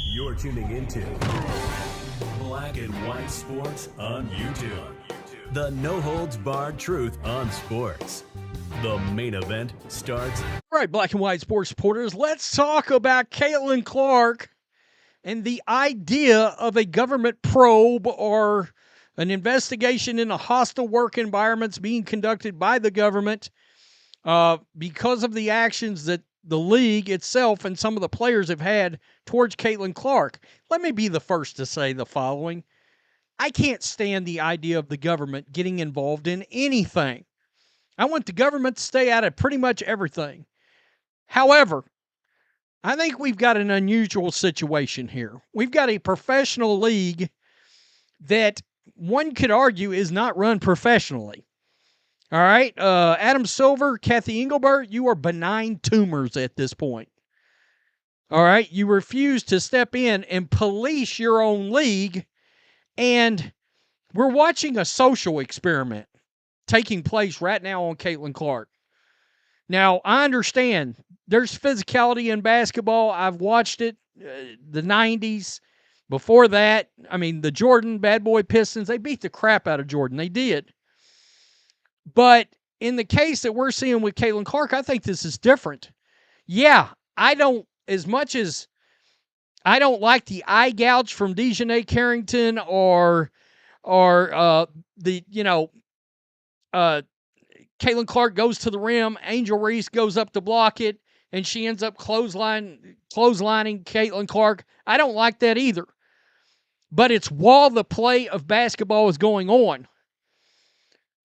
You're tuning into Black and White Sports on YouTube. The no-holds-barred truth on sports. The main event starts. All right, Black and White Sports supporters, let's talk about Caitlin Clark and the idea of a government probe or an investigation into hostile work environments being conducted by the government because of the actions that the league itself and some of the players have had towards Caitlin Clark. Let me be the first to say the following. I can't stand the idea of the government getting involved in anything. I want the government to stay out of pretty much everything. However, I think we've got an unusual situation here. We've got a professional league that one could argue is not run professionally. All right, Adam Silver, Kathy Engelbert, you are benign tumors at this point. All right, you refuse to step in and police your own league, and we're watching a social experiment taking place right now on Caitlin Clark. Now, I understand there's physicality in basketball. I've watched it, the 90s. Before that, I mean, the Jordan Bad Boy Pistons, they beat the crap out of Jordan. They did. But in the case that we're seeing with Caitlin Clark, I think this is different. Yeah, I don't like the eye gouge from Dejanay Carrington or Caitlin Clark goes to the rim, Angel Reese goes up to block it, and she ends up clotheslining Caitlin Clark. I don't like that either. But it's while the play of basketball is going on.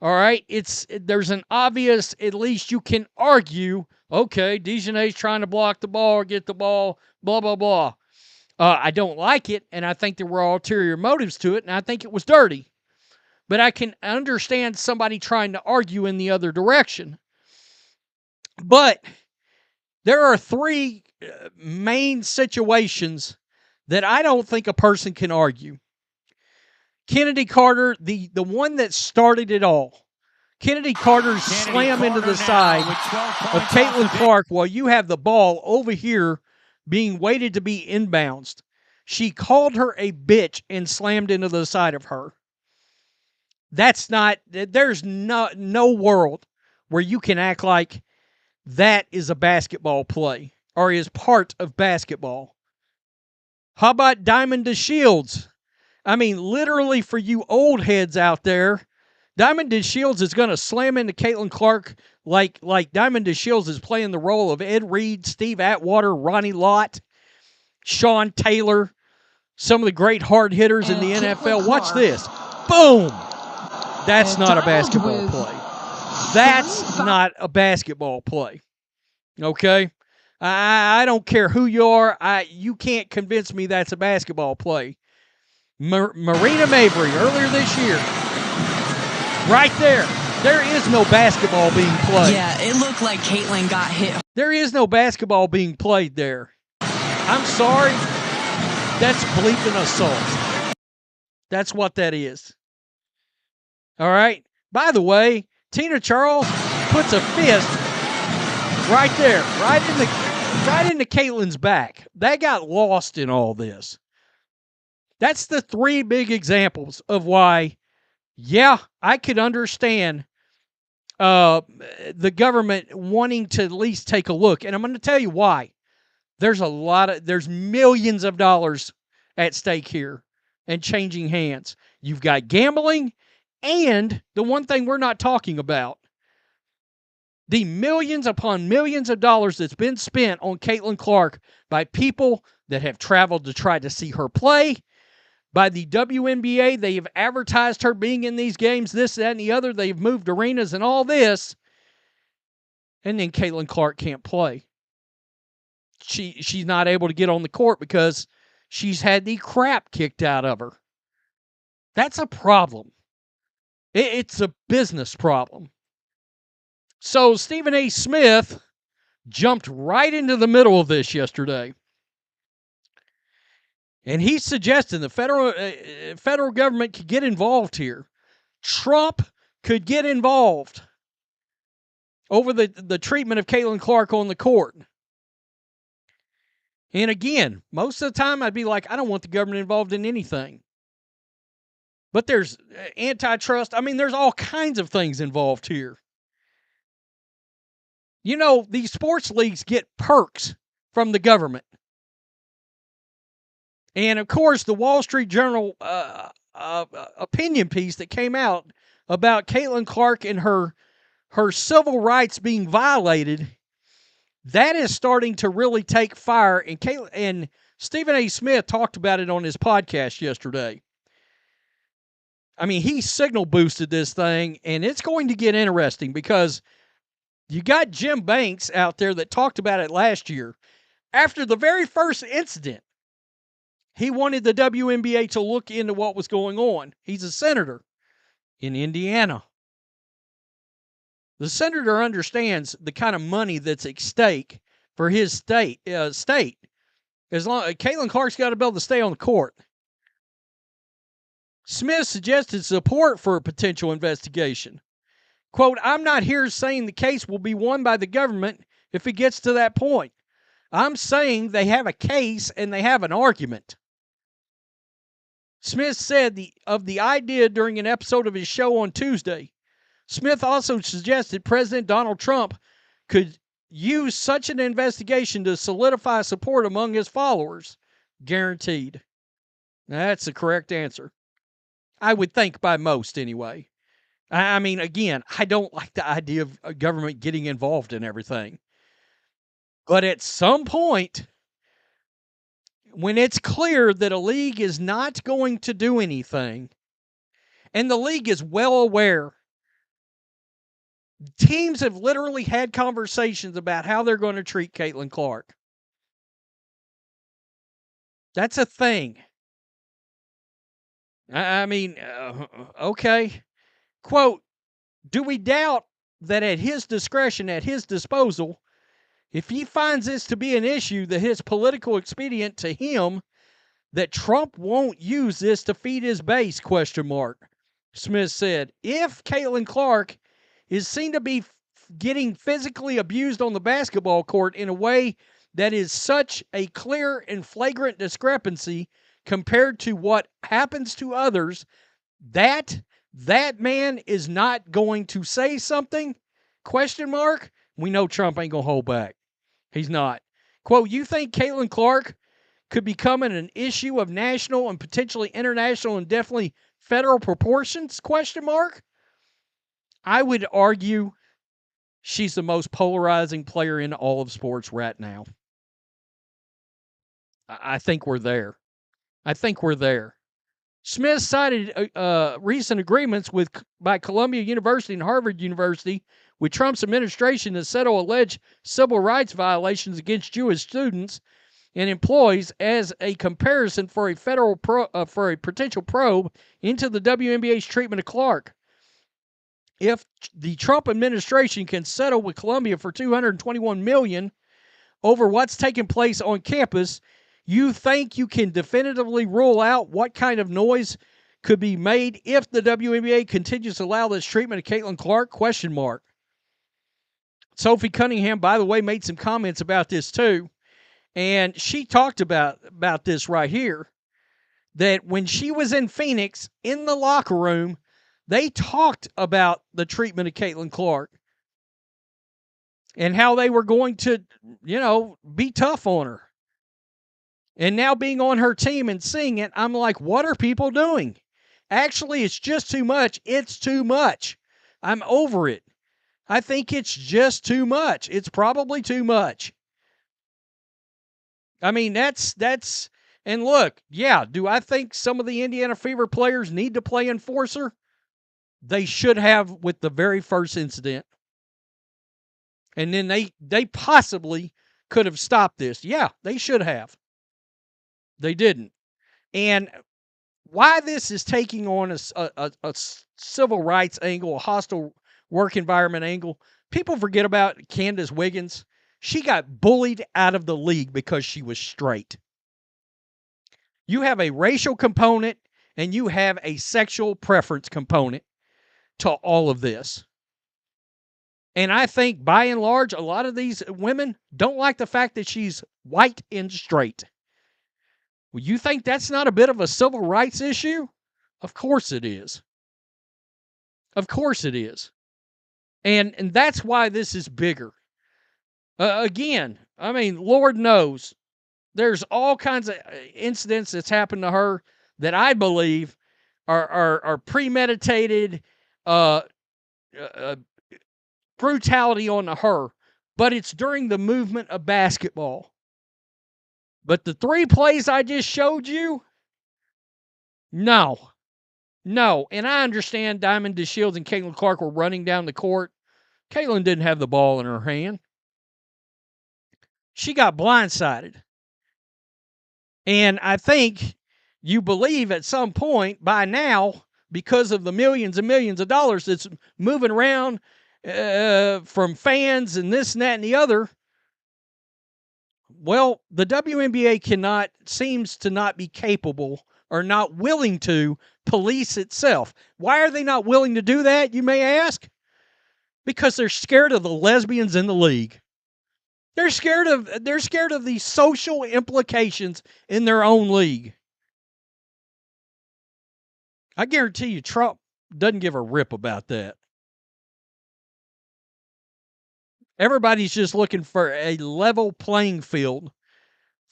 All right, there's an obvious, at least you can argue, okay, Dejanay's trying to block the ball or get the ball, blah, blah, blah. I don't like it, and I think there were ulterior motives to it, and I think it was dirty. But I can understand somebody trying to argue in the other direction. But there are three main situations that I don't think a person can argue. Kennedy Carter, the one that started it all. Kennedy Carter's slam into the side of Caitlin Clark while you have the ball over here being waited to be inbounced. She called her a bitch and slammed into the side of her. There's no world where you can act like that is a basketball play or is part of basketball. How about Diamond DeShields? I mean, literally for you old heads out there, Diamond DeShields is going to slam into Caitlin Clark like Diamond DeShields is playing the role of Ed Reed, Steve Atwater, Ronnie Lott, Sean Taylor, some of the great hard hitters in the NFL. Watch this. Boom! That's not a basketball play. That's not a basketball play. Okay? I don't care who you are. You can't convince me that's a basketball play. Marina Mabry earlier this year. Right there. There is no basketball being played. Yeah, it looked like Caitlin got hit. There is no basketball being played there. I'm sorry. That's bleeping assault. That's what that is. All right? By the way, Tina Charles puts a fist right there, right into Caitlin's back. That got lost in all this. That's the three big examples of why, yeah, I could understand the government wanting to at least take a look. And I'm going to tell you why. There's millions of dollars at stake here and changing hands. You've got gambling and the one thing we're not talking about, the millions upon millions of dollars that's been spent on Caitlin Clark by people that have traveled to try to see her play. By the WNBA, they have advertised her being in these games, this, that, and the other. They've moved arenas and all this. And then Caitlin Clark can't play. She's not able to get on the court because she's had the crap kicked out of her. That's a problem. It's a business problem. So Stephen A. Smith jumped right into the middle of this yesterday. And he's suggesting the federal government could get involved here. Trump could get involved over the treatment of Caitlin Clark on the court. And again, most of the time I'd be like, I don't want the government involved in anything. But there's antitrust. I mean, there's all kinds of things involved here. You know, these sports leagues get perks from the government. And of course, the Wall Street Journal opinion piece that came out about Caitlin Clark and her civil rights being violated, that is starting to really take fire. And Stephen A. Smith talked about it on his podcast yesterday. I mean, he signal boosted this thing, and it's going to get interesting because you got Jim Banks out there that talked about it last year. After the very first incident, he wanted the WNBA to look into what was going on. He's a senator in Indiana. The senator understands the kind of money that's at stake for his state. As long Caitlin Clark's got to be able to stay on the court. Smith suggested support for a potential investigation. Quote, I'm not here saying the case will be won by the government if it gets to that point. I'm saying they have a case and they have an argument. Smith said of the idea during an episode of his show on Tuesday. Smith also suggested President Donald Trump could use such an investigation to solidify support among his followers. Guaranteed. That's the correct answer. I would think by most anyway. I mean, again, I don't like the idea of a government getting involved in everything. But at some point, when it's clear that a league is not going to do anything, and the league is well aware, teams have literally had conversations about how they're going to treat Caitlin Clark. That's a thing. I mean, okay. Quote, do we doubt that at his discretion, at his disposal, if he finds this to be an issue that is political expedient to him, that Trump won't use this to feed his base, ? Smith said, if Caitlin Clark is seen to be getting physically abused on the basketball court in a way that is such a clear and flagrant discrepancy compared to what happens to others, that man is not going to say something, ? We know Trump ain't going to hold back. He's not. Quote, you think Caitlin Clark could become an issue of national and potentially international and definitely federal proportions? ? I would argue she's the most polarizing player in all of sports right now. I think we're there. Smith cited recent agreements by Columbia University and Harvard University with Trump's administration to settle alleged civil rights violations against Jewish students and employees as a comparison for a for a potential probe into the WNBA's treatment of Clark. If the Trump administration can settle with Columbia for $221 million over what's taking place on campus, you think you can definitively rule out what kind of noise could be made if the WNBA continues to allow this treatment of Caitlin Clark? ? Sophie Cunningham, by the way, made some comments about this too. And she talked about this right here, that when she was in Phoenix in the locker room, they talked about the treatment of Caitlin Clark and how they were going to, be tough on her. And now being on her team and seeing it, I'm like, what are people doing? Actually, it's just too much. It's too much. I'm over it. I think it's just too much. It's probably too much. I mean, that's, and look, yeah, do I think some of the Indiana Fever players need to play enforcer? They should have with the very first incident. And then they possibly could have stopped this. Yeah, they should have. They didn't. And why this is taking on a civil rights angle, a hostile work environment angle, people forget about Candace Wiggins. She got bullied out of the league because she was straight. You have a racial component and you have a sexual preference component to all of this. And I think by and large, a lot of these women don't like the fact that she's white and straight. Well, you think that's not a bit of a civil rights issue? Of course it is. Of course it is. And that's why this is bigger. Again, I mean, Lord knows there's all kinds of incidents that's happened to her that I believe are premeditated brutality on her, but it's during the movement of basketball. But the 3 plays I just showed you, no. And I understand Diamond DeShields and Caitlin Clark were running down the court. Caitlin didn't have the ball in her hand. She got blindsided. And I think you believe at some point by now, because of the millions and millions of dollars that's moving around from fans and this and that and the other, well, the WNBA seems to not be capable or not willing to police itself. Why are they not willing to do that, you may ask? Because they're scared of the lesbians in the league. They're scared of the social implications in their own league. I guarantee you Trump doesn't give a rip about that. Everybody's just looking for a level playing field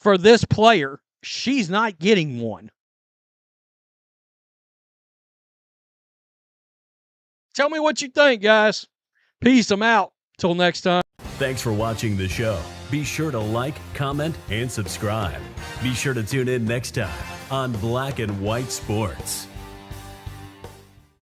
for this player. She's not getting one. Tell me what you think, guys. Peace. I'm out. Till next time. Thanks for watching the show. Be sure to like, comment, and subscribe. Be sure to tune in next time on Black and White Sports.